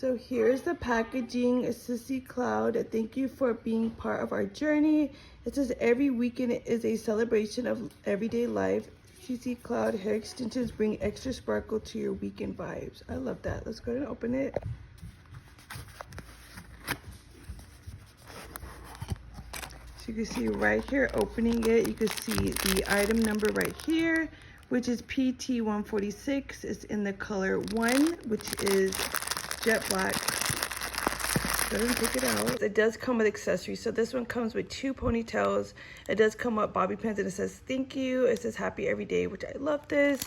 So here's the packaging, Sissy Cloud. Thank you for being part of our journey. It says every weekend is a celebration of everyday life. Sissy Cloud hair extensions bring extra sparkle to your weekend vibes. I love that. Let's go ahead and open it. So you can see right here, opening it, you can see the item number right here, which is PT146. It's in the color 1, which is jet black. Go ahead and take it out. It does come with accessories. So this one comes with 2 ponytails. It does come with bobby pins, and it says thank you. It says happy every day, which I love this.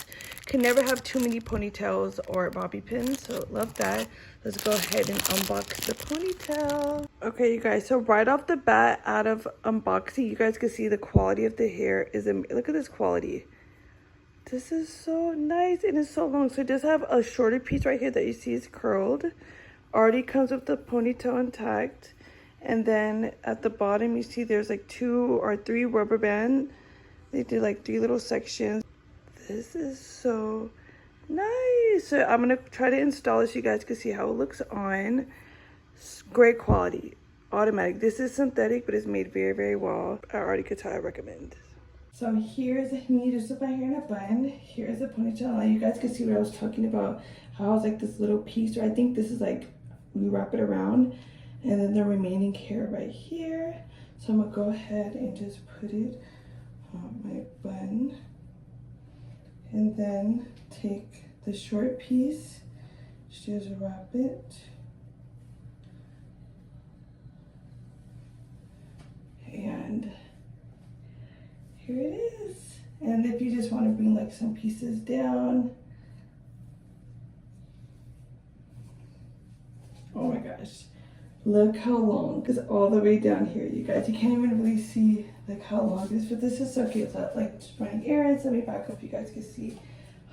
Can never have too many ponytails or bobby pins, so love that. Let's go ahead and unbox the ponytail. Okay, you guys, so right off the bat, out of unboxing, you guys can see the quality of the hair is, look at this quality. This is so nice, and it's so long. So it does have a shorter piece right here that you see is curled. Already comes with the ponytail intact. And then at the bottom, you see there's like 2 or 3 rubber band. They did like 3 little sections. This is so nice. So I'm gonna try to install this so you guys can see how it looks on. It's great quality, automatic. This is synthetic, but it's made very, very well. I already could tell I recommend. So here's me just with my hair in a bun. Here's the ponytail. Now you guys can see what I was talking about. How it's like this little piece, or I think this is like, we wrap it around, and then the remaining hair right here. So I'm gonna go ahead and just put it on my bun. And then take the short piece, just wrap it. And here it is. And if you just want to bring like some pieces down. Oh my gosh, look how long, it's all the way down here, you guys. You can't even really see like how long it is, but this is so cute. So like just running errands, let me back up, you guys can see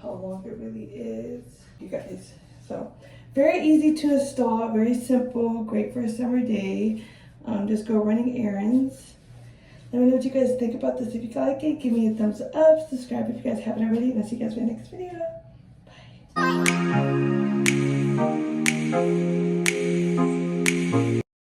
how long it really is, you guys. So very easy to install, very simple, great for a summer day. Just go running errands. Let me know what you guys think about this. If you like it, give me a thumbs up, subscribe if you guys haven't already, and I'll see you guys in the next video. Bye.